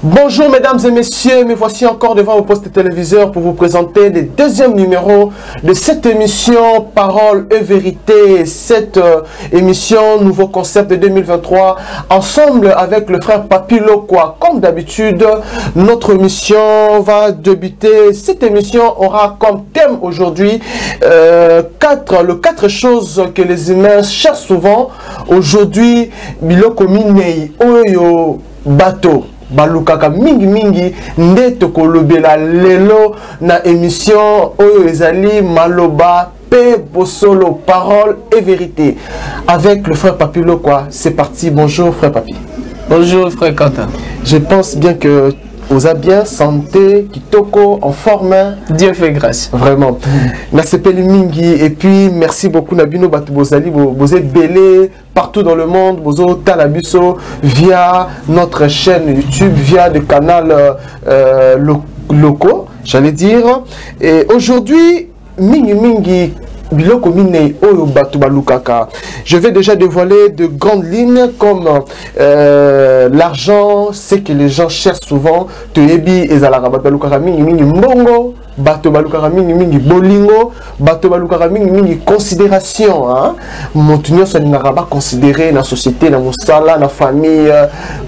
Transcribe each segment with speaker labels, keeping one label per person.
Speaker 1: Bonjour mesdames et messieurs, me voici encore devant vos postes téléviseurs pour vous présenter le deuxième numéro de cette émission Parole et Vérité. Cette émission, nouveau concept de 2023, ensemble avec le frère Papi Lokwa. Comme d'habitude, notre émission va débuter. Cette émission aura comme thème aujourd'hui quatre choses que les humains cherchent souvent. Aujourd'hui, Biloko Minei, Oyo Bateau. Balukaka mingi mingi nde tokolobela lelo na émission oyo ezali maloba pe bosolo parole et vérité avec le frère Papi Lokwa. C'est parti. Bonjour frère Papi.
Speaker 2: Bonjour frère Quentin.
Speaker 1: Je pense bien que vous avez bien santé, kitoko, en forme.
Speaker 2: Dieu fait grâce.
Speaker 1: Vraiment. Nasepeli mingi. Et puis merci beaucoup Nabino Batu Bozali, vous êtes belé partout dans le monde, Bozo Talabuso, via notre chaîne YouTube, via des canaux locaux, j'allais dire. Et aujourd'hui, mingi mingi. Biloko Minei Oyo Batu Balukaka. Je vais déjà dévoiler de grandes lignes comme l'argent, c'est que les gens cherchent souvent. Toyebi ezalaka Batu Balukaka mingi mingi mbongo, Batu Balukaka mingi mingi bolingo, Batu Balukaka mingi mingi considération. Montunyo Saningara ba considéré na société, na mosala, na famille,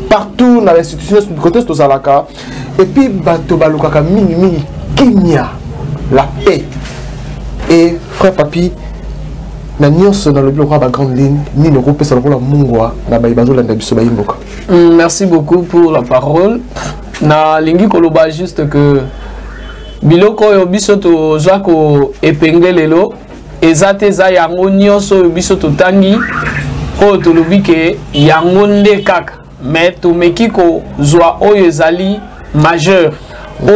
Speaker 1: partout dans l'institution du côté de Zalaka. Et puis Batu Balukaka mingi mingi Kenya, la paix. Et frère Papi, na nyonso dans le bureau à grande ligne, ni le groupe sur la mungwa na baibazo la ndabiso baimboka.
Speaker 2: Merci beaucoup pour la parole. Na lingi koloba juste que biloko yo biso to zako epengele lelo ezate za yango nyonso yo biso to tangi ko to lobi ke yango nde kaka mais to mekiko zwa oyo ezali majeur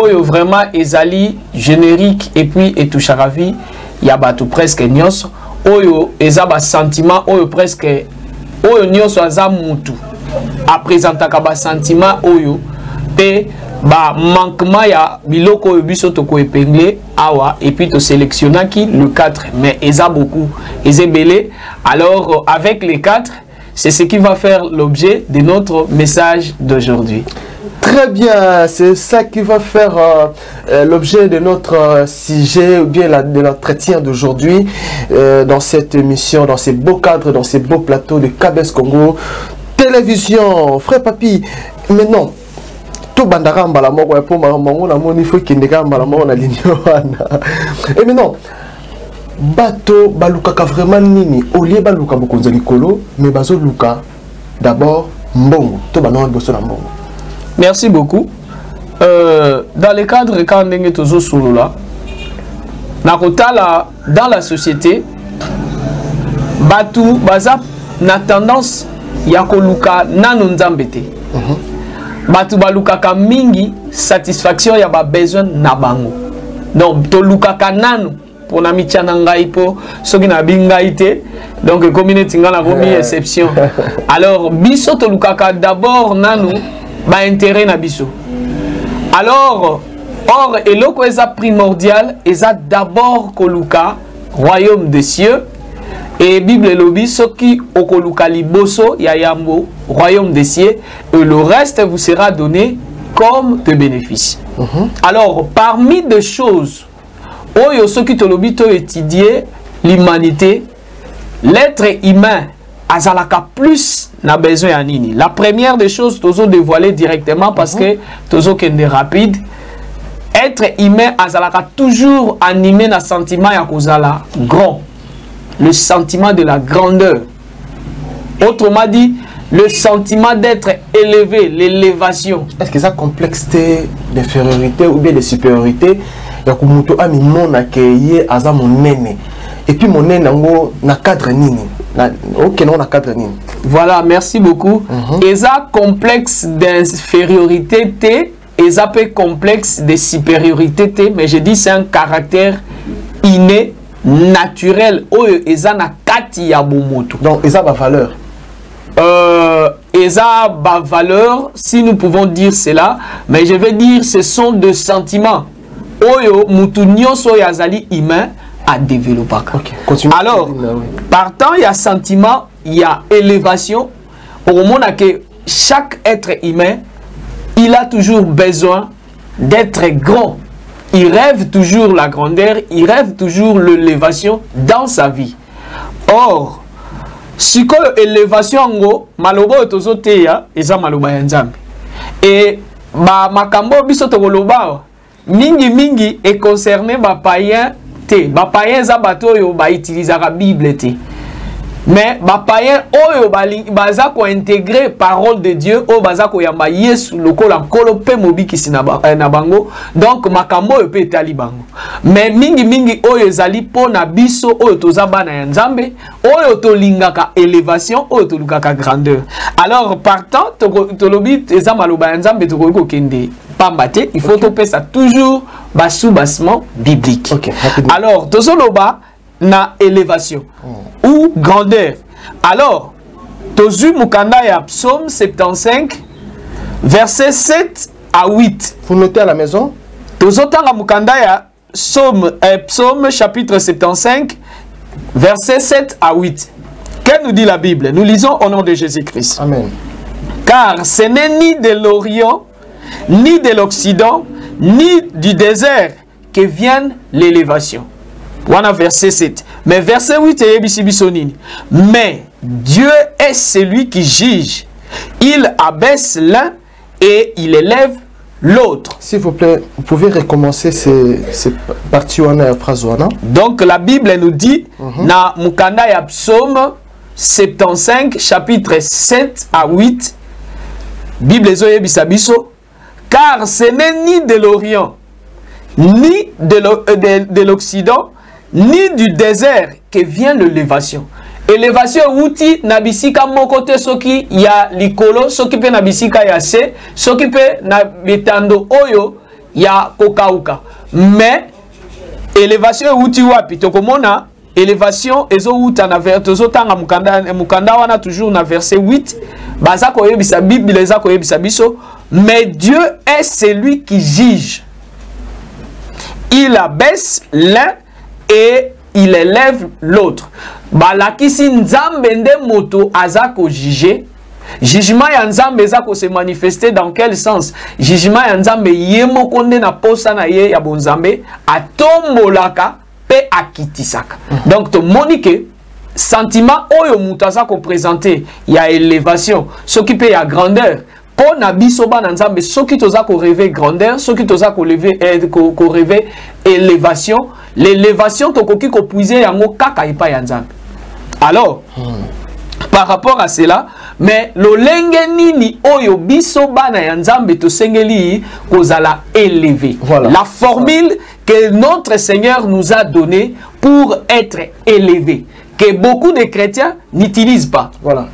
Speaker 2: oyo vraiment ezali générique et puis etouchara vie. Il y a tout presque nyos oyo ezaba sentiment oyo presque oyo nyos aza mutu a présenter ka sentiment oyo pe ba manquement ya biloko oyo biso to ko épingler awa et puis to sélectionner qui le 4 mais eza beaucoup ezebelé. Alors avec les 4 c'est ce qui va faire l'objet de notre message d'aujourd'hui.
Speaker 1: Très bien, c'est ça qui va faire l'objet de notre sujet ou bien de l'entretien d'aujourd'hui dans cette émission, dans ces beaux cadres, dans ces beaux plateaux de KBS Congo Télévision. Frère Papi, maintenant, tout bandara mbala moko pour maman na moni faut kindeka mbala moko na lignoana. Et maintenant, bato balukaka vraiment nini olie baluka bokonza likolo mais bazo luka d'abord mbongo to banana boso na mbongo.
Speaker 2: Merci beaucoup. Dans le cadre quand ndenge tozo solo là nakotala dans la société batu baza na tendance ya koluka nanu nzambete. Batu baluka ka mingi satisfaction ya ba besoin na bango. Donc to luka ka nanu pour na michana ngai po soki na bingaite donc communauté ngana komi exception. Alors biso to luka ka d'abord nanu ba intérêt na biso. Alors or eloko eza primordial eza d'abord koluka royaume des cieux et Bible lobi soki okoluka liboso ya yambo royaume des cieux et le reste vous sera donné comme de bénéfices. Alors parmi des choses oyo soki tolobi to étudier l'humanité, l'être humain azalaka plus na besoin ya nini. La première des choses tozo dévoiler directement parce que tozo kende rapide. Être humain azalaka toujours animé na sentiment ya kozala grand. Le sentiment de la grandeur. Autrement dit, le sentiment d'être élevé, l'élévation.
Speaker 1: Est-ce que ça complexité d'infériorité ou bien de supériorité ya kumuto ami mona keye aza monene et puis monene ngo na cadre nini na OK non na cadre nini.
Speaker 2: Voilà, merci beaucoup. Eza complexe d'infériorité T, eza peu complexe de supériorité T, mais je dis c'est un caractère inné naturel oyo eza na kati ya bomoto.
Speaker 1: Donc eza ba valeur.
Speaker 2: Eza ba valeur si nous pouvons dire cela, mais je vais dire ce sont des sentiments oyo mutu nyonso yazali humain à développer.
Speaker 1: Okay.
Speaker 2: Alors, partant, il y a sentiment, il y a élévation. Au moment que chaque être humain il a toujours besoin d'être grand. Il rêve toujours la grandeur, il rêve toujours l'élévation dans sa vie. Or, si l'élévation en gros, malobo tozoteya, eza maloba ya Nzambe. Et makambo biso tokoloba mingi est concerné ba païen te. Ba païen za bato yo ba utiliser la Bible te. Mais ba païen oyo baza ko intégrer parole de Dieu o baza ko yamba Yesu lokola nkolo pe mobikisi na bango. Donc makambo yo pe etali bango. Mais mingi oyo ezali po na biso oyo toza bana ya Nzambe oyo tolingaka élévation oyo tolukaka grandeur. Alors partant tolobi eza maloba ya Nzambe toko kende pambate, il faut topé ça toujours bas sous-bassement biblique. Okay, alors tozoloba na élévation ou grandeur. Alors tozu mukanda ya psaume 75 verset 7 à 8.
Speaker 1: Vous notez à la maison?
Speaker 2: Tozotanga mukanda ya psaume chapitre 75 verset 7 à 8. Que nous dit la Bible? Nous lisons au nom de Jésus-Christ.
Speaker 1: Amen.
Speaker 2: Car ce n'est ni de l'Orient, ni de l'Occident, ni du désert que vienne l'élévation. Voilà verset 7. Mais verset 8 est bisibisonine. Mais Dieu est celui qui juge. Il abaisse l'un et il élève l'autre.
Speaker 1: S'il vous plaît, vous pouvez recommencer ces parties wana phrase wana.
Speaker 2: Donc la Bible nous dit na mukanda ya psaume 75 chapitre 7 à 8. Bible zoye bisabiso. Car ce n'est ni de l'Orient, ni de l'Occident, ni du désert que vient l'élévation. Élévation outi nabisika mokote soki ya likolo, soki pe nabisika ya se, soki pe na betando oyo ya kokauka. Mais élévation outi wapi tokomona élévation ezo uta na vers tozotanga mukanda wana toujours na verset 8 baza koyebisa Bible eza koyebisa biso. Mais Dieu est celui qui juge. Il abaisse l'un et il élève l'autre. Balakisi Nzambe nde moto azako juger. Jugement ya Nzambe ezako se manifester dans quel sens? Jugement ya Nzambe yemo konde na posa na ye ya bonzambe atombolaka pe akitisaka. Donc to monique sentiment oyo muto azako présenter ya élévation, s'occuper ya grandeur. Pour nabiso ba Nzambe soki toza ko rêver grandeur, soki toza ko rêver élévation, l'élévation tokoki ko puiser yango kaka epa ya Nzambe. Alors par rapport à cela, mais lolenge nini oyo biso bana ya Nzambe to sengeli kozala élevé. Voilà. La formule que notre Seigneur nous a donnée pour être élevé, que beaucoup de chrétiens n'utilisent pas. Voilà.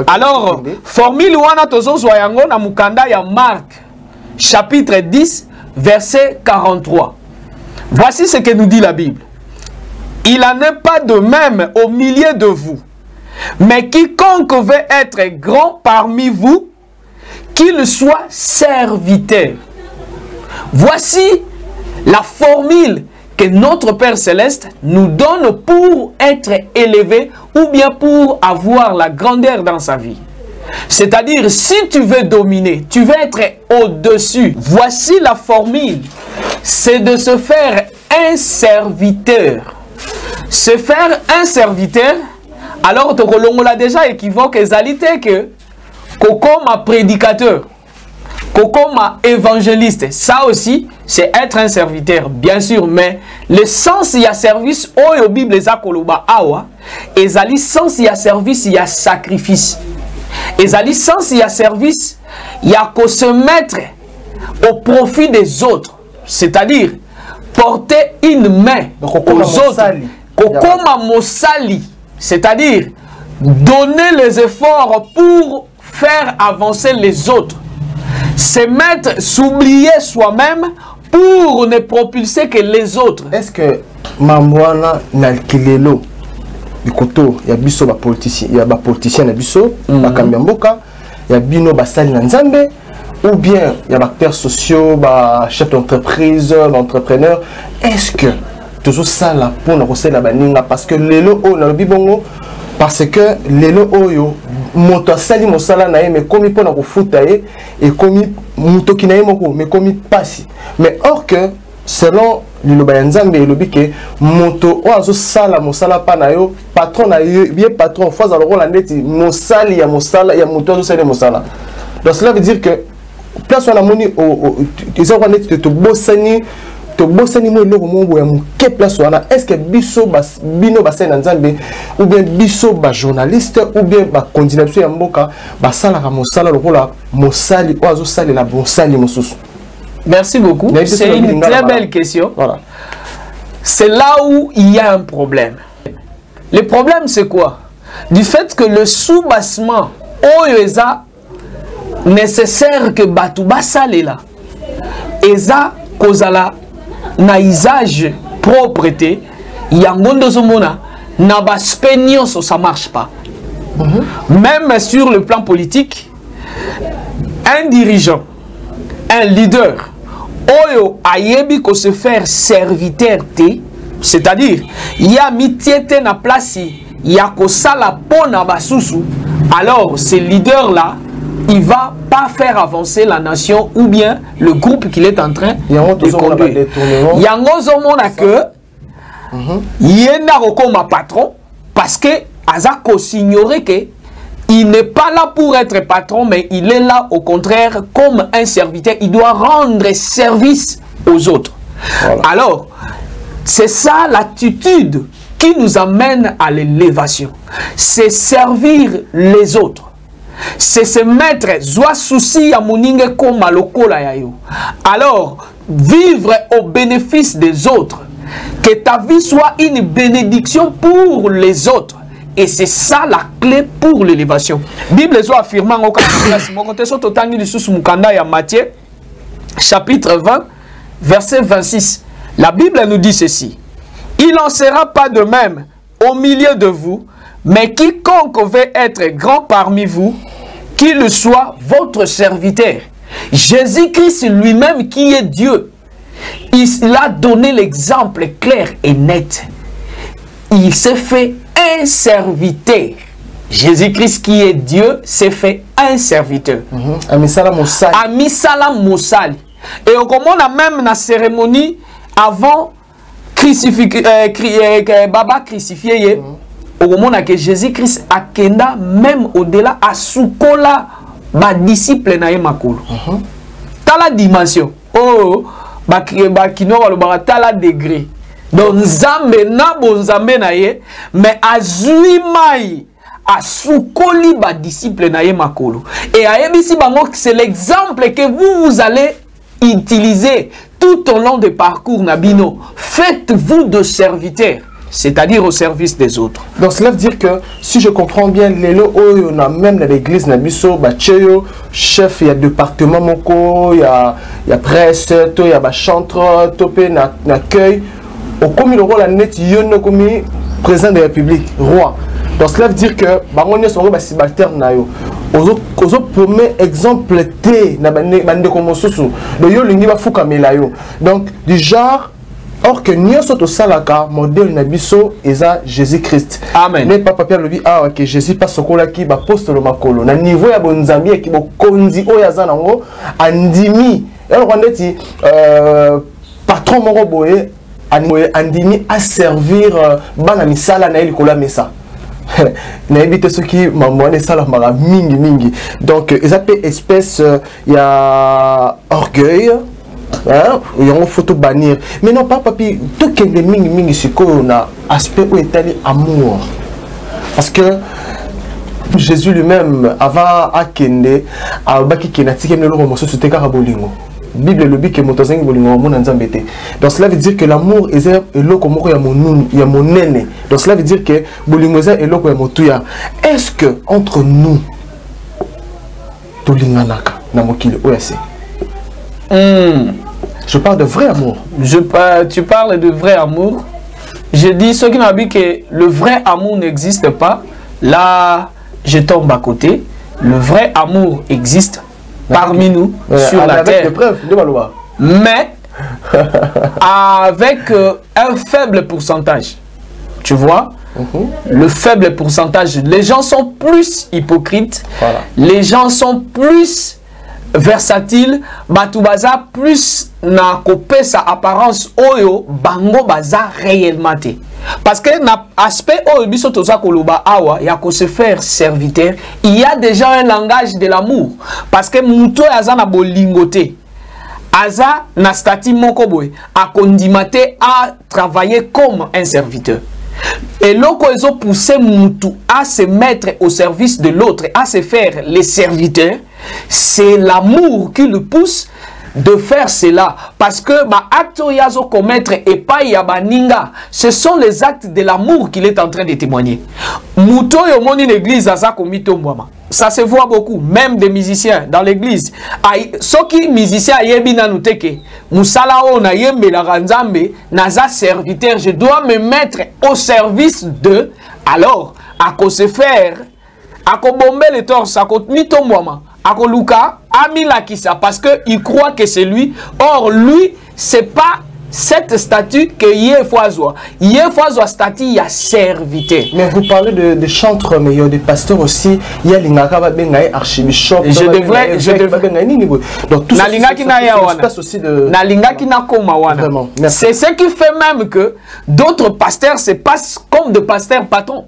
Speaker 2: Alors, formule wana tozo yango na mukanda ya Marc, chapitre 10, verset 43. Voici ce que nous dit la Bible. Il n'en est pas de même au milieu de vous. Mais quiconque veut être grand parmi vous, qu'il soit serviteur. Voici la formule que notre Père Céleste nous donne pour être élevé ou bien pour avoir la grandeur dans sa vie. C'est-à-dire, si tu veux dominer, tu veux être au-dessus, voici la formule. C'est de se faire un serviteur. Se faire un serviteur, alors on l'a déjà équivoque, ezalité que comme un prédicateur, comme un évangéliste, ça aussi, c'est être un serviteur, bien sûr, mais le sens, il y a service, oh, la Bible, et le sens, il y a service, il y a sacrifice. Et le sens, il y a service, il y a qu'à se mettre au profit des autres, c'est-à-dire porter une main aux autres, comme un mosali, c'est-à-dire donner les efforts pour faire avancer les autres. Se mettre, s'oublier soi-même pour ne propulser que les autres.
Speaker 1: Est-ce que Mamouana Nalkilelo, du koto, il y a biso ba politicien, il y a ba politicien na biso, ba Kambiamboka, il y a bino ba sali Nzambe, ou bien il y a ba acteurs sociaux, ba chef d'entreprise, entrepreneur. Est-ce que toujours ça là pour nous la baninga parce que lelo o na bibongo Parce que lelo oyo moto asali mosala na ye mais komi pona kofuta ye et komi moto ki na ye moko mais komi pasi. Mais or que selon liloba ya Nzambe elobi ke moto o azo sala mosala pa na yo patron na yo bien patron fois alors la ndeti mosali ya mosala ya moto azo sala mosala. Donc cela veut dire que place on a moni ils ont net te bossani to bossani mo loko mo ya ke place wana est-ce que biso bas bino basai na Nzambe ou bien biso ba journaliste ou bien ba continuation ya mboka basala ka mosala lokola mosali o azo sala la mosali mosusu.
Speaker 2: Merci beaucoup. C'est une très belle question. Voilà. C'est là où il y a un problème. Le problème, c'est quoi? Du fait que le soubassement oyoza nécessaire que Batouba sale là, eza kozala na usage propreté, yangondo zomona na baspegnon ça marche pas. Même sur le plan politique, un dirigeant, un leader, oyo ayebi ko se faire serviteur te, c'est-à-dire il y a mitié na place il y a ko sala pona basusu, alors ce leader là il va pas faire avancer la nation ou bien le groupe qu'il est en train de conduire. Yango zomona que yenda kokoma patron parce que azako s'ignorer que il n'est pas là pour être patron, mais il est là au contraire comme un serviteur. Il doit rendre service aux autres. Voilà. Alors, c'est ça l'attitude qui nous amène à l'élévation. C'est servir les autres. C'est se mettre soit souci à moninge comme à lokola yayo. Alors, vivre au bénéfice des autres. Que ta vie soit une bénédiction pour les autres. Et c'est ça la clé pour l'élévation. Bible soit affirmant au Matthieu, chapitre 20, verset 26. La Bible nous dit ceci. Il n'en sera pas de même au milieu de vous, mais quiconque veut être grand parmi vous, qu'il soit votre serviteur. Jésus-Christ lui-même qui est Dieu, il a donné l'exemple clair et net. Il s'est fait un serviteur. Jésus-Christ qui est Dieu s'est fait un serviteur. Amisala Moussali. Et au comment on a même la cérémonie avant Baba crucifié, au moment que Jésus-Christ a kenda même au-delà à Soukola ba disciple na yemakolo. Tala dimension. Oh ba kino ba tala degré. Donc Nzambe na bon Nzambe na ye, mais azui mai a soukoli ba disciple na ye makolo. Et a yebisi bango c'est l'exemple que vous allez utiliser tout au long du parcours nabino. Faites-vous de serviteurs, c'est-à-dire au service des autres.
Speaker 1: Donc cela veut dire que si je comprends bien, on a même dans l'église nabiso, chef, il y a département moko, il y a presse, il y a chantre, topé na accueil. Au commis le rôle net, il y a président de la République, roi. Donc cela veut dire que Baronia sont subalternes na yo. Aux premier exemple T na bande comme soso. Le yo lingi ba fuka melayo. Donc du genre or que nyoso to salaka modèle na biso eza Jésus-Christ.
Speaker 2: Amen.
Speaker 1: Mais papa Pierre le dit ah que Jésus pas sokola ki ba apostole makolo. Na niveau ya bonzambi ki bo konzi o ya zana ngo andimi. Alors on dit patron moko boye andimi à servir bana misala na elikola mesa. Na éviter ceux qui m'ont sala mara mingi mingi. Donc ils appellent espèce il y a orgueil, hein, il y a une photo bannir. Mais non pas papi, tout qui est mingi mingi c'est qu'on a aspect où est allé amour. Parce que Jésus lui-même avant akende a baki kenatike ne lo moso sote karabolingo. Bible le dit que motozengi bolingo mon nzambete. Donc cela veut dire que l'amour est eloko moko ya mon nene. Donc cela veut dire que bolingo est eloko ya motuya. Est-ce que entre nous tolinganaka na mokili OSC? Je parle de vrai amour.
Speaker 2: Tu parles de vrai amour. Je dis ceux qui n'ont dit que le vrai amour n'existe pas. Là, je tombe à côté. Le vrai amour existe parmi nous sur la terre. Mais avec un faible pourcentage. Tu vois, le faible pourcentage, les gens sont plus hypocrites, les gens sont plus versatiles, batubaza plus na kopé sa apparence oyo bango baza réellement té. Parce que na aspect oyo biso toza koloba awa ya ko se faire serviteur, il y a déjà un langage de l'amour parce que muto aza na bolingoté. Aza na stati moko boy a kondimate à travailler comme un serviteur. Et l'oko ils ont poussé mutu à se mettre au service de l'autre, à se faire les serviteurs. C'est l'amour qui le pousse de faire cela. Parce que ma acte yazo commettre et pas yabaninga, ce sont les actes de l'amour qu'il est en train de témoigner. Muto yo moni l'église aza komito mwama. Ça se voit beaucoup, même des musiciens dans l'église. Ceux qui musiciens yebina nuteke, musala o na yembe la ranzambe, naza serviteur, je dois me mettre au service de, alors, à ko se faire, à ko bomber le torse, à ko mito mwama, à ko luka, amila kisa, parce que il croit que c'est lui. Or, lui, c'est pas cette statue que Yefwazoa statue, il y a serviteur.
Speaker 1: Mais vous parlez de chantres, mais il y a des pasteurs aussi. Il y a l'ingaka archibishop.
Speaker 2: Je devrais. Donc tout ça
Speaker 1: aussi de.
Speaker 2: C'est ce qui fait même que d'autres pasteurs se passent comme de pasteurs patrons.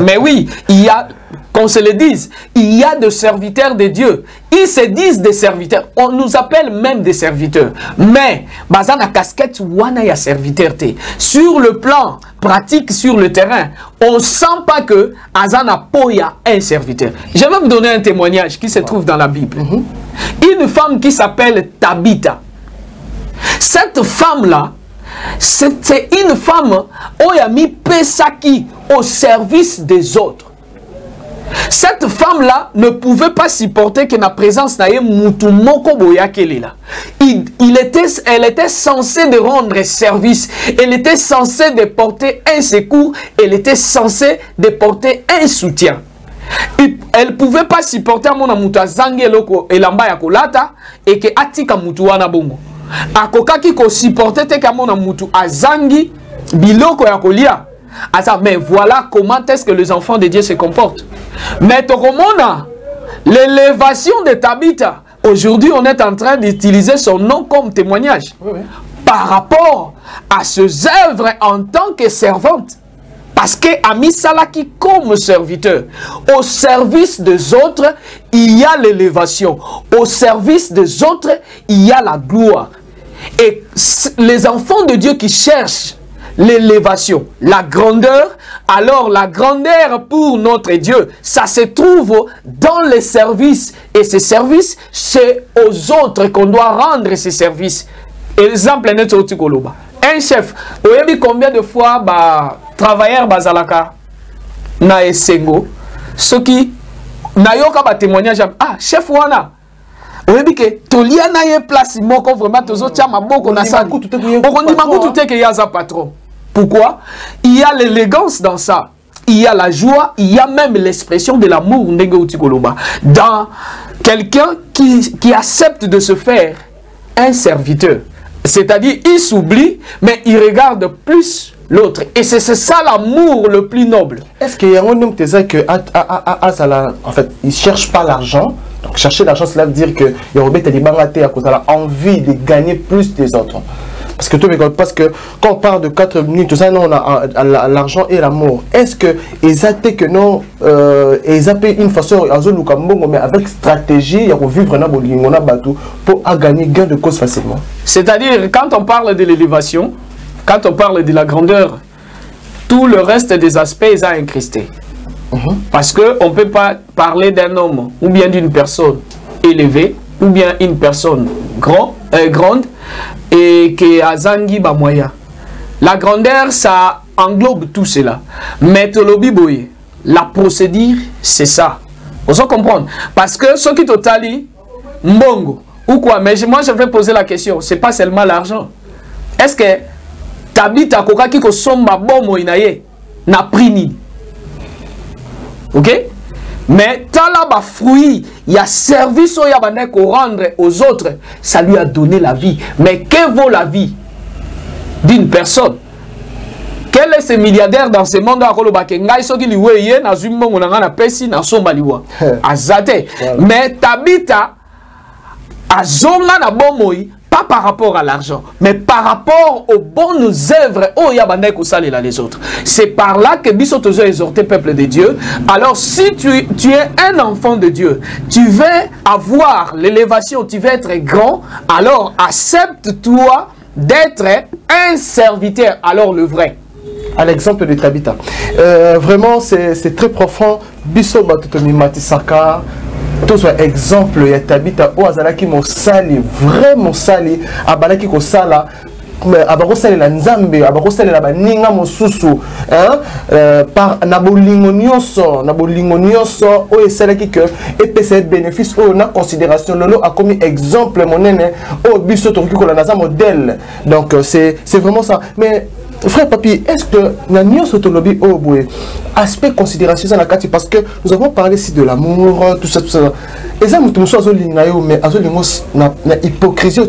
Speaker 2: Mais oui, il y a, qu'on se le dise, il y a des serviteurs de Dieu. Ils se disent des serviteurs. On nous appelle même des serviteurs. Mais, bazana casquette, wana ya serviteur te. Sur le plan pratique, sur le terrain, on ne sent pas que azana poya un serviteur. Je vais vous donner un témoignage qui se trouve dans la Bible. Une femme qui s'appelle Tabitha. Cette femme-là, c'est une femme Oyami Pesaki au service des autres. Cette femme-là ne pouvait pas supporter que la présence n'aille Mutumoko Boyakelela. Elle était censée de rendre service. Elle était censée de porter un secours. Elle était censée de porter un soutien. Elle ne pouvait pas supporter mon amuta zangeloko et lamba yakolata et que atika mutuana bongo. Akokaki ko supporter te kamona mutu azangi biloko ya kolia. Mais voilà comment est-ce que les enfants de Dieu se comportent. Mais Tokomona, l'élévation de Tabitha, aujourd'hui on est en train d'utiliser son nom comme témoignage. Par rapport à ses œuvres en tant que servante. Parce que Ami Salaki comme serviteur, au service des autres, il y a l'élévation. Au service des autres, il y a la gloire. Et les enfants de Dieu qui cherchent l'élévation, la grandeur, alors la grandeur pour notre Dieu, ça se trouve dans les services. Et ces services, c'est aux autres qu'on doit rendre ces services. Exemple, un chef, vous avez vu combien de fois travailleurs bazalaka na esengo, ceux qui na yoka ba témoignage, ah chef wana oyebi ke tolia na ye place moko vraiment tozo tia maboko na sa kutu te ke yaza patron. Pourquoi? Il y a l'élégance dans ça, il y a la joie, il y a même l'expression de l'amour dans quelqu'un qui accepte de se faire un serviteur. C'est-à-dire il s'oublie mais il regarde plus l'autre. Et c'est ça l'amour le plus noble.
Speaker 1: Est-ce qu'il y a un homme qui dit que en fait, il ne cherche pas l'argent? Donc chercher l'argent, cela veut dire que il a envie de gagner plus des autres. Parce que quand on parle de 4 minutes, tout ça, non, on a l'argent et l'amour. Est-ce que ils attendent que non, ils appellent une façon, mais avec stratégie, il faut vivre pour gagner gain de cause facilement.
Speaker 2: C'est-à-dire, quand on parle de l'élévation, quand on parle de la grandeur, tout le reste des aspects est incrusté. Parce qu'on ne peut pas parler d'un homme ou bien d'une personne élevée ou bien une personne grande et qui a zangi bamoya. La grandeur, ça englobe tout cela. Mais la procédure, c'est ça. Vous comprenez? Parce que ce qui totali, mbongo ou quoi. Mais moi, je vais poser la question. C'est pas seulement l'argent. Est-ce que Tabitha koka ki ko somba bomo inaye na prini? Ok? Mais tant là-bas fruit, il y a service au yabane qu'on rendre aux autres, ça lui a donné la vie. Mais que vaut la vie d'une personne? Quel est ce milliardaire dans ce monde à Kolobake? Ngai soki liwe ye na zumbo ngana na pesi na somba liwa. Azate. Mais Tabita azonga na bomoi pas par rapport à l'argent, mais par rapport aux bonnes œuvres oh yabandai kosalela les autres. C'est par là que biso tozo exhorter peuple de Dieu. Alors si tu es un enfant de Dieu, tu veux avoir l'élévation, tu veux être grand, alors accepte-toi d'être un serviteur, alors le vrai.
Speaker 1: À l'exemple de Tabita. Vraiment, c'est très profond. Biso batutomi matisaka. Tout soit exemple, il y a Tabita, ou azalaki mo sali, vraiment sali, abalaki ko sala, abako sali la nzambe, abako sali la baninga mosusu, par nabolingo nyonso, o esalaki que epese bénéfice o na considération lolo a commis exemple monene o biso toki ko la naza modèle. Donc c'est vraiment ça. Mais frère Papi, est-ce que Nanios Autolobie Oboué, aspect considération dans la carte, parce que nous avons parlé ici de l'amour, tout ça. Et ça, nous sommes mais na hypocrisie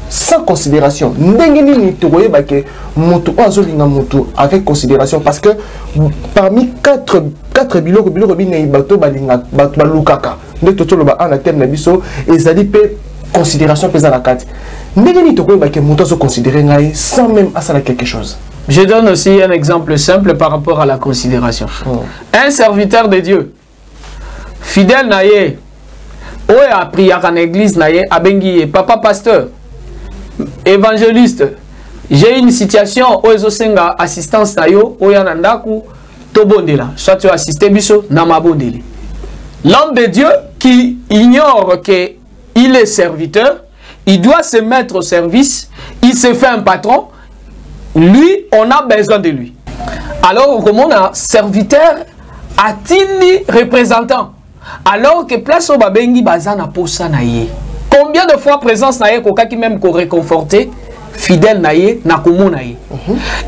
Speaker 1: sans considération. Avec considération, parce que parmi quatre biloko bato balukaka, de toto loba en thème na biso et ça dit considération pesant la carte. Sans même à quelque chose.
Speaker 2: Je donne aussi un exemple simple par rapport à la considération. Un serviteur de Dieu, fidèle naïe, ou a prié en église naïe, a bengi papa pasteur, évangéliste. J'ai une situation où ils ont assistance naïo, où yanandaku tobondela, soit tu assistes biso namabondeli. L'homme de Dieu qui ignore que il est serviteur, il doit se mettre au service, il se fait un patron, lui, on a besoin de lui. Alors, comme on a serviteur, atini représentant, alors que place au babengi bazana posa naye. Combien de fois présence naye koka qui même ko réconforter, fidèle naye, nakomo naye.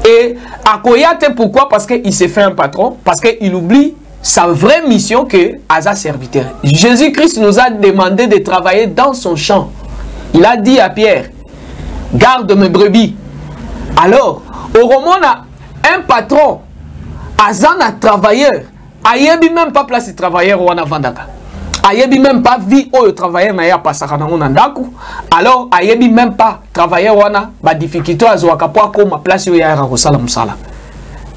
Speaker 2: Et à Koyate, pourquoi? Parce qu'il se fait un patron, parce qu'il oublie sa vraie mission que Asa serviteur. Jésus-Christ nous a demandé de travailler dans son champ. Il a dit à Pierre, garde mes brebis. Alors, au roman, un patron, Azan a travailleur, ayebi même pas place de travailleur ou en avandaka. Ayebi même pas vie où le travailleur n'a pas passé dans nandaku. Alors, ayebi même pas travailleur ou en difficulté à zoakapoa comme ma place où il y a un musala.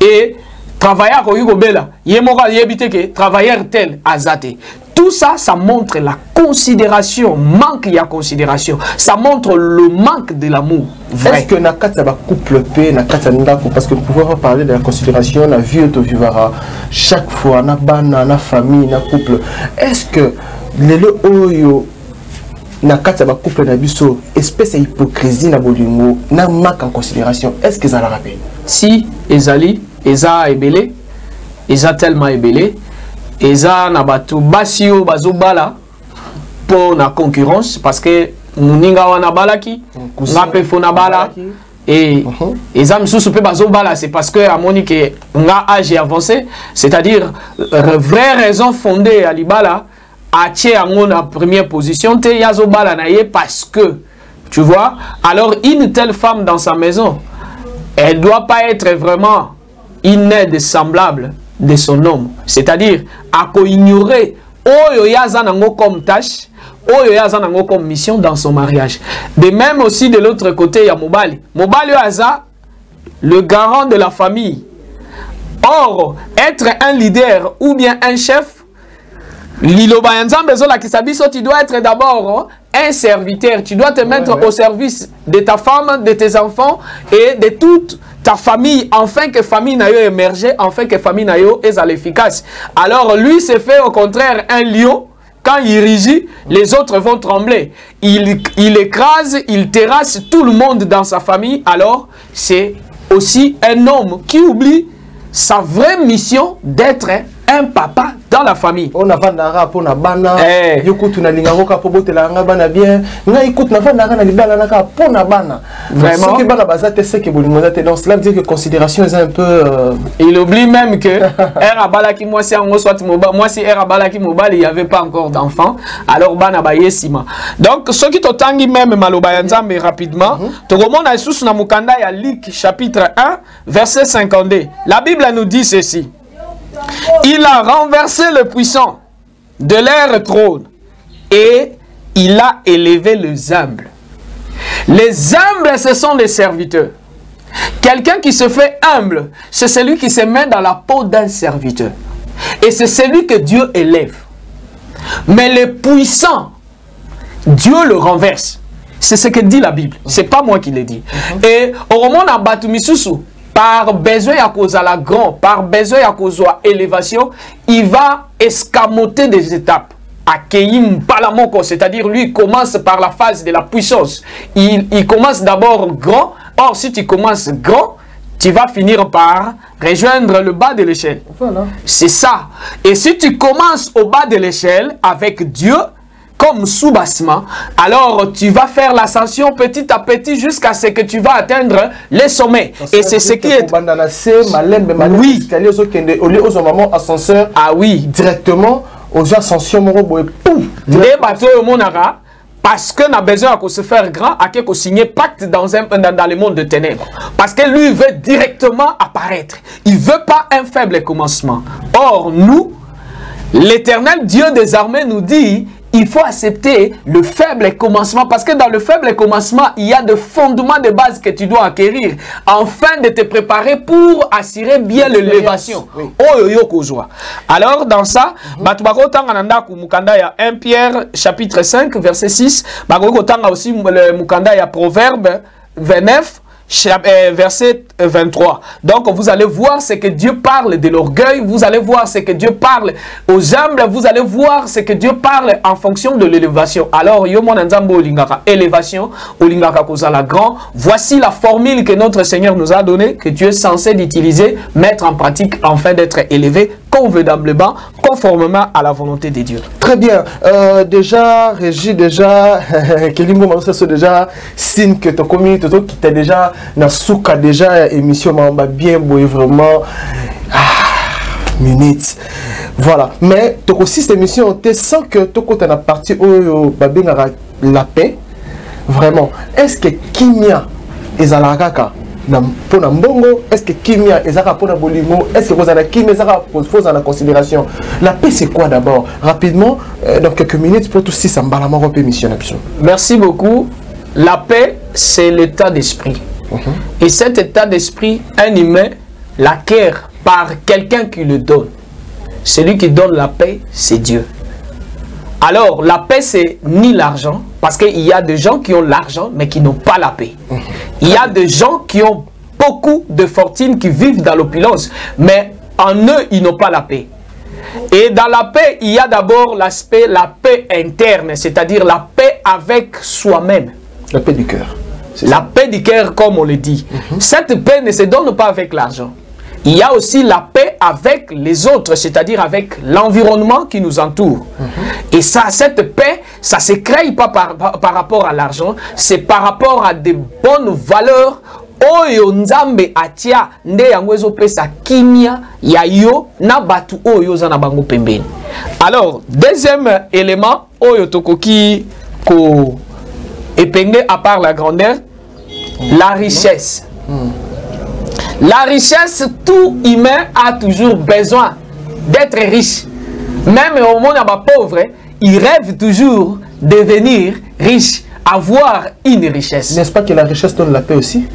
Speaker 2: Et travailleur au Yugobela, yemoka yebite que travailleur tel azate. Tout ça, ça montre la considération, manque de considération. Ça montre le manque de l'amour.
Speaker 1: Est-ce que Nakata va couple paix, Nakata Ndako, parce que pouvoir parler de la considération, la vie au vivara, chaque fois, na bana, na famille, na couple. Est-ce que les oyo Nakata va couple na biso, espèce d'hypocrisie na bolingo, na manque en considération, est-ce que ça la rappelle?
Speaker 2: Si, Ezali, Eza ebele, Eza tellement ebele. Eza na batu basio bazobala pour la concurrence parce que muninga wana balaki ngape fona bala et eza msusu pe bazobala c'est parce que amoni que nga âge avancé, c'est-à-dire vraie raison fondée à libala a tie ango na première position te yazobala na ye parce que tu vois, alors une telle femme dans sa maison, elle doit pas être vraiment une aide semblable de son homme, c'est-à-dire à ignorer oyo yazanango comme tâche, oyo yazanango comme mission dans son mariage. De même aussi de l'autre côté, il y a Mobali. Mobali yaza le garant de la famille. Or, être un leader ou bien un chef, liloba yanzambe zola kisabiso, tu dois être d'abord un serviteur. Tu dois te mettre au service de ta femme, de tes enfants et de toute ta famille, afin que famille nayo émerge, afin que famille nayo est à l'efficace. Alors lui se fait au contraire un lion. Quand il rugit, les autres vont trembler. Il écrase, il terrasse tout le monde dans sa famille. Alors c'est aussi un homme qui oublie sa vraie mission d'être un papa dans la famille.
Speaker 1: On a vandara pour na bana. Yoko tu na lingaroka pour bote la bana bien. Na écoute na vandara na libala na ka pour na bana.
Speaker 2: Vraiment.
Speaker 1: Ce que bana bazate c'est que bolimozate donc cela veut dire que considération est un peu.
Speaker 2: Il oublie même que Erabala qui moi si en soit moi si Erabala qui mobile il y avait pas encore d'enfant. Alors bana baye sima. Donc ce qui t'otangi même malobayanza mais rapidement. Tu remontes à sous na mukanda ya Luc chapitre 1 verset 52. La Bible nous dit ceci. Il a renversé le puissant de leur trône et il a élevé les humbles. Les humbles, ce sont les serviteurs. Quelqu'un qui se fait humble, c'est celui qui se met dans la peau d'un serviteur. Et c'est celui que Dieu élève. Mais les puissants, Dieu le renverse. C'est ce que dit la Bible. Ce n'est pas moi qui le dis. Et au moment où Batumisusu, par besoin à cause à la grand, par besoin à cause à élévation, il va escamoter des étapes. C'est-à-dire lui commence par la phase de la puissance. Il commence d'abord grand. Or, si tu commences grand, tu vas finir par rejoindre le bas de l'échelle. Voilà. C'est ça. Et si tu commences au bas de l'échelle avec Dieu, comme sous-bassement, alors tu vas faire l'ascension petit à petit jusqu'à ce que tu vas atteindre les sommets. Et c'est ce qui est... Oui. Ah oui.
Speaker 1: Directement aux ascensions.
Speaker 2: Parce qu'on a besoin de se faire grand, à quelque signer pacte dans le monde de ténèbres. Parce que lui veut directement apparaître. Il ne veut pas un faible commencement. Or, nous, l'Éternel Dieu des armées nous dit... Il faut accepter le faible commencement parce que dans le faible commencement, il y a des fondements de base que tu dois acquérir afin de te préparer pour assurer bien l'élévation. Oui. Alors, dans ça, 1 Pierre chapitre 5 verset 6, aussi le Proverbe 29 verset 23. Donc vous allez voir ce que Dieu parle de l'orgueil, vous allez voir ce que Dieu parle aux humbles, vous allez voir ce que Dieu parle en fonction de l'élévation. Alors élévation, grand. Voici la formule que notre Seigneur nous a donnée, que tu es censé d'utiliser, mettre en pratique afin d'être élevé convenablement, conformément à la volonté de Dieu.
Speaker 1: Très bien. Déjà, Régis, déjà, c'est déjà signe que ton communauté qui t'a déjà na souka déjà émission m'a bien beau vraiment minutes. Voilà. Mais tu aussi cette émission tu sens que tu côté na partie au la paix vraiment. Est-ce que kimia ezalaka pour Mbongo, est-ce que Kimia est pour Bolimo? Est-ce que vous avez Kimia faut en considération? La paix c'est quoi d'abord? Rapidement, dans quelques minutes pour tous ces sambalama mission.
Speaker 2: Merci beaucoup. La paix c'est l'état d'esprit. Et cet état d'esprit, un humain l'acquiert par quelqu'un qui le donne. Celui qui donne la paix, c'est Dieu. Alors, la paix, c'est ni l'argent, parce qu'il y a des gens qui ont l'argent, mais qui n'ont pas la paix. Il y a des gens qui ont beaucoup de fortune, qui vivent dans l'opulence, mais en eux, ils n'ont pas la paix. Et dans la paix, il y a d'abord l'aspect, la paix interne, c'est-à-dire la paix avec soi-même.
Speaker 1: La paix du cœur.
Speaker 2: La paix du cœur, comme on le dit. Cette paix ne se donne pas avec l'argent. Il y a aussi la paix avec les autres, c'est-à-dire avec l'environnement qui nous entoure. Et ça, cette paix, ça ne se crée pas par rapport à l'argent, c'est par rapport à des bonnes valeurs. Oyo nzambe atia nde yango ezopesa kimia ya yo na batu oyo za na bango pembeni. Alors, deuxième élément, oyo tokoki ko épingler à part la grandeur, la richesse. La richesse, tout humain a toujours besoin d'être riche. Même au monde pauvre, il rêve toujours de devenir riche, avoir une richesse.
Speaker 1: N'est-ce pas que la richesse donne la paix aussi?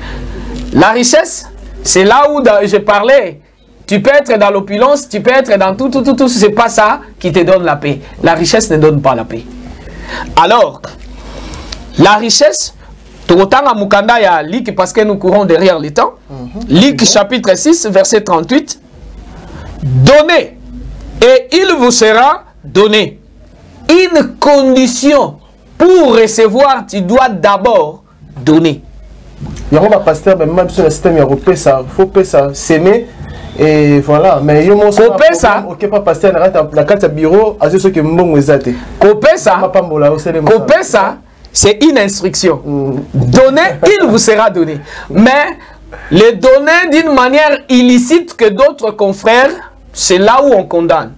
Speaker 2: La richesse, c'est là où je parlais. Tu peux être dans l'opulence, tu peux être dans tout. C'est pas ça qui te donne la paix. La richesse ne donne pas la paix. Alors, la richesse, parce que nous courons derrière le temps. Luc chapitre 6, verset 38. Donnez, et il vous sera donné. Une condition pour recevoir, tu dois d'abord donner.
Speaker 1: Il y a un pasteur, même sur le système, il faut s'aimer. Et voilà, mais yo mon
Speaker 2: ça.
Speaker 1: OK pas passer na carte bureau, à ce que mbongo ezate.
Speaker 2: Copé ça. C'est une instruction. Donner, il vous sera donné. Mais les donner d'une manière illicite que d'autres confrères, c'est là où on condamne.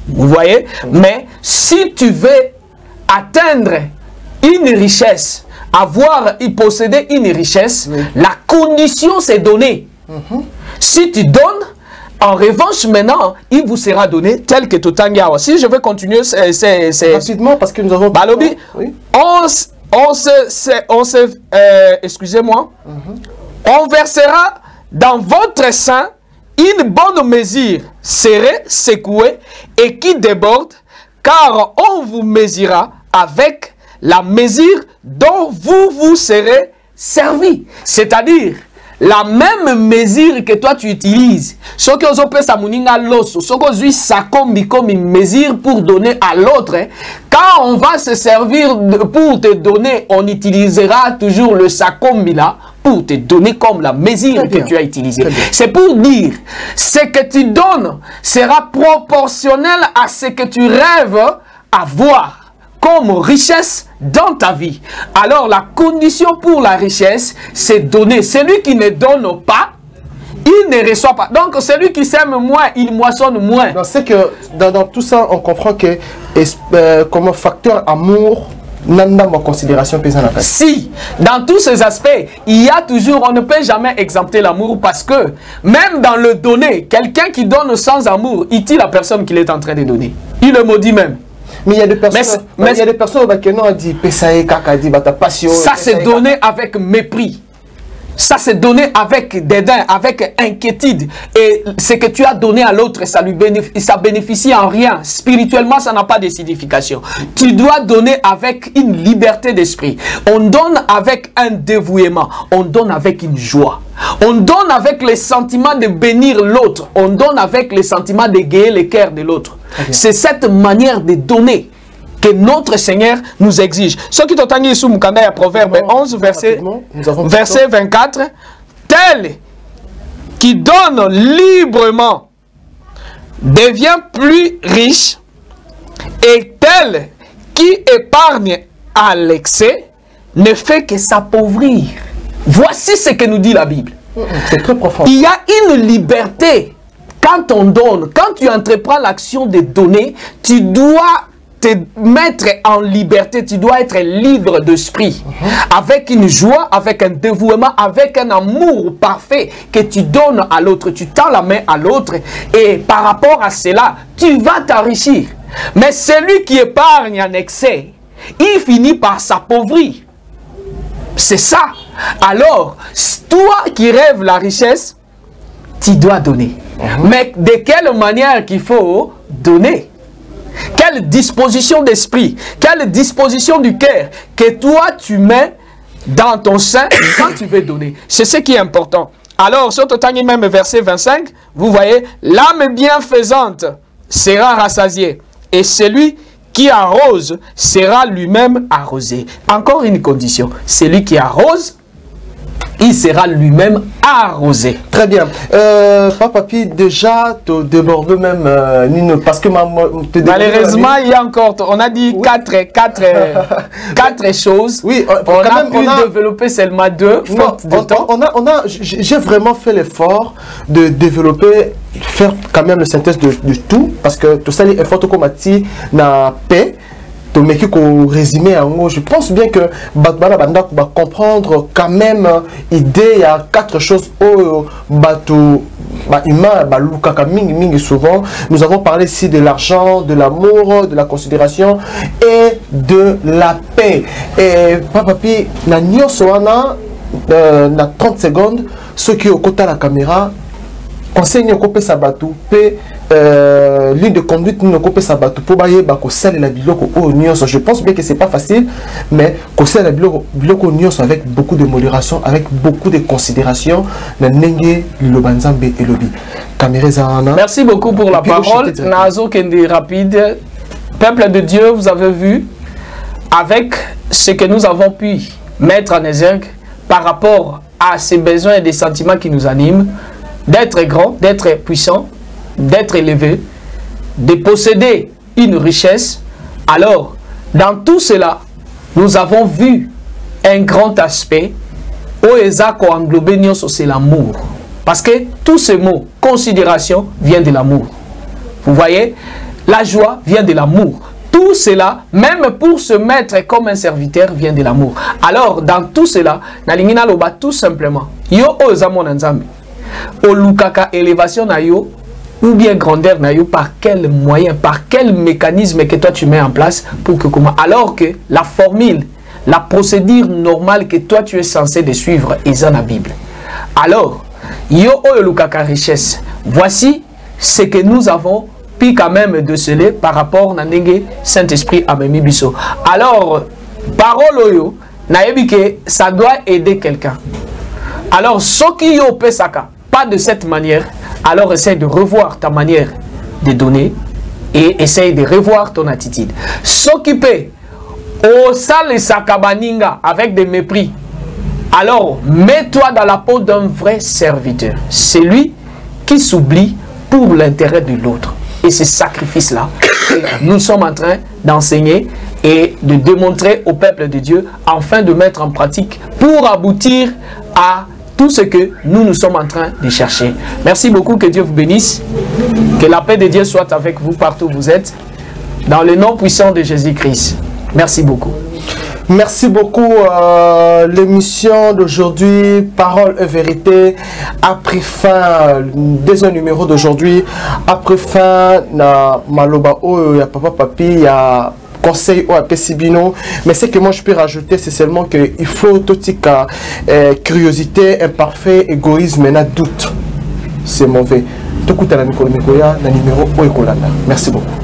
Speaker 2: Vous voyez? Mais si tu veux atteindre une richesse, avoir et posséder une richesse, la condition c'est donner. Si tu donnes, en revanche, maintenant, il vous sera donné tel que Totangiawa. Si je vais continuer, c'est
Speaker 1: rapidement parce que nous avons...
Speaker 2: Balobi, excusez-moi, on versera dans votre sein une bonne mesure, serrée, secouée et qui déborde, car on vous mesurera avec la mesure dont vous vous serez servi. C'est-à-dire, la même mesure que toi tu utilises, ce que vous avez ça comme une mesure pour donner à l'autre, quand on va se servir pour te donner, on utilisera toujours le sacombi là pour te donner comme la mesure que tu as utilisée. C'est pour dire, ce que tu donnes sera proportionnel à ce que tu rêves avoir comme richesse dans ta vie. Alors la condition pour la richesse, c'est donner. Celui qui ne donne pas, il ne reçoit pas. Donc celui qui sème moins, il moissonne moins.
Speaker 1: C'est que dans tout ça, on comprend que comme facteur amour, en considération.
Speaker 2: Si, dans tous ces aspects, il y a toujours, on ne peut jamais exempter l'amour parce que même dans le donner, quelqu'un qui donne sans amour, il tue la personne qu'il est en train de donner. Il le maudit même.
Speaker 1: Mais il y a des personnes, il y a des personnes qui ont dit passion.
Speaker 2: Ça c'est donné avec mépris. Ça c'est donné avec dédain, avec inquiétude. Et ce que tu as donné à l'autre, ça bénéficie en rien. Spirituellement, ça n'a pas de signification. Tu dois donner avec une liberté d'esprit. On donne avec un dévouement. On donne avec une joie. On donne avec le sentiment de bénir l'autre. On donne avec le sentiment de gagner le cœur de l'autre. C'est cette manière de donner que notre Seigneur nous exige. Ce qui est sous Mukanda, Proverbe 11, verset 24, tel qui donne librement devient plus riche, et tel qui épargne à l'excès ne fait que s'appauvrir. Voici ce que nous dit la Bible.
Speaker 1: C'est très profond.
Speaker 2: Il y a une liberté quand on donne, quand tu entreprends l'action de donner, tu dois te mettre en liberté, tu dois être libre d'esprit, avec une joie, avec un dévouement, avec un amour parfait que tu donnes à l'autre, tu tends la main à l'autre et par rapport à cela, tu vas t'enrichir. Mais celui qui épargne en excès, il finit par s'appauvrir. C'est ça. Alors, toi qui rêves la richesse, tu dois donner. Mais de quelle manière qu'il faut donner? Quelle disposition d'esprit, quelle disposition du cœur que toi tu mets dans ton sein quand tu veux donner. C'est ce qui est important. Alors, sur le même verset 25, vous voyez, l'âme bienfaisante sera rassasiée et celui qui arrose sera lui-même arrosé. Encore une condition, celui qui arrose, il sera lui-même arrosé.
Speaker 1: Très bien. Papa Pi, déjà, tu débordes même, parce que
Speaker 2: malheureusement, il y a encore, on a dit quatre choses. Oui, on a pu développer seulement deux.
Speaker 1: J'ai vraiment fait l'effort de développer, faire quand même le synthèse de tout, parce que tout ça, il faut comme na paix. Résumé en gros, je pense bien que Batbala Banda va comprendre quand même idée, il y a quatre choses souvent. Nous avons parlé ici de l'argent, de l'amour, de la considération et de la paix. Et Papa Pi, na nyoswana na 30 secondes, ceux qui ont côté la caméra, conseil au sabatu paix. Ligne de conduite nous couper ça bateau pour bailler la biloko au nyonso. Je pense bien que c'est pas facile, mais conseil la biloko nyonso avec beaucoup de modération, avec beaucoup de considération.
Speaker 2: Merci beaucoup pour la parole. Nazo Kendi rapide. Peuple de Dieu, vous avez vu avec ce que nous avons pu mettre en exergue par rapport à ces besoins et des sentiments qui nous animent. d'être grand, d'être puissant, d'être élevé, de posséder une richesse. Alors, dans tout cela, nous avons vu un grand aspect où Ezako englobé c'est l'amour. Parce que tous ces mots, considération, vient de l'amour. Vous voyez, la joie vient de l'amour. Tout cela, même pour se mettre comme un serviteur, vient de l'amour. Alors, dans tout cela, Nalingina Loba, tout simplement, yo ozamo nanzambe, olukaka élévation na yo, ou bien grandeur na yo, par quel moyen, par quel mécanisme que toi tu mets en place pour que comment. Alors que la formule, la procédure normale que toi tu es censé de suivre est dans la Bible. Alors, yo olukaka richesse. Voici ce que nous avons puis quand même de cela par rapport à Saint-Esprit à Biso. Alors, parole oyo, naebi que ça doit aider quelqu'un. Alors, ce qui yo pesaka, pas de cette manière, alors essaye de revoir ta manière de donner et essaye de revoir ton attitude. Ce qui peut, au sale sakabaninga avec des mépris, alors mets-toi dans la peau d'un vrai serviteur. C'est lui qui s'oublie pour l'intérêt de l'autre. Et ce sacrifice-là, nous sommes en train d'enseigner et de démontrer au peuple de Dieu, afin de mettre en pratique pour aboutir à tout ce que nous sommes en train de chercher. Merci beaucoup, que Dieu vous bénisse. Que la paix de Dieu soit avec vous partout où vous êtes. Dans le nom puissant de Jésus-Christ. Merci beaucoup.
Speaker 1: Merci beaucoup. L'émission d'aujourd'hui, Parole et Vérité, a pris fin. Deuxième numéro d'aujourd'hui a pris fin. Na maloba o ya papa papi ya conseil au Pesibino. Mais ce que moi je peux rajouter, c'est seulement que il faut tout curiosité, imparfait, égoïsme et doute. C'est mauvais. Tout le numéro Merci beaucoup.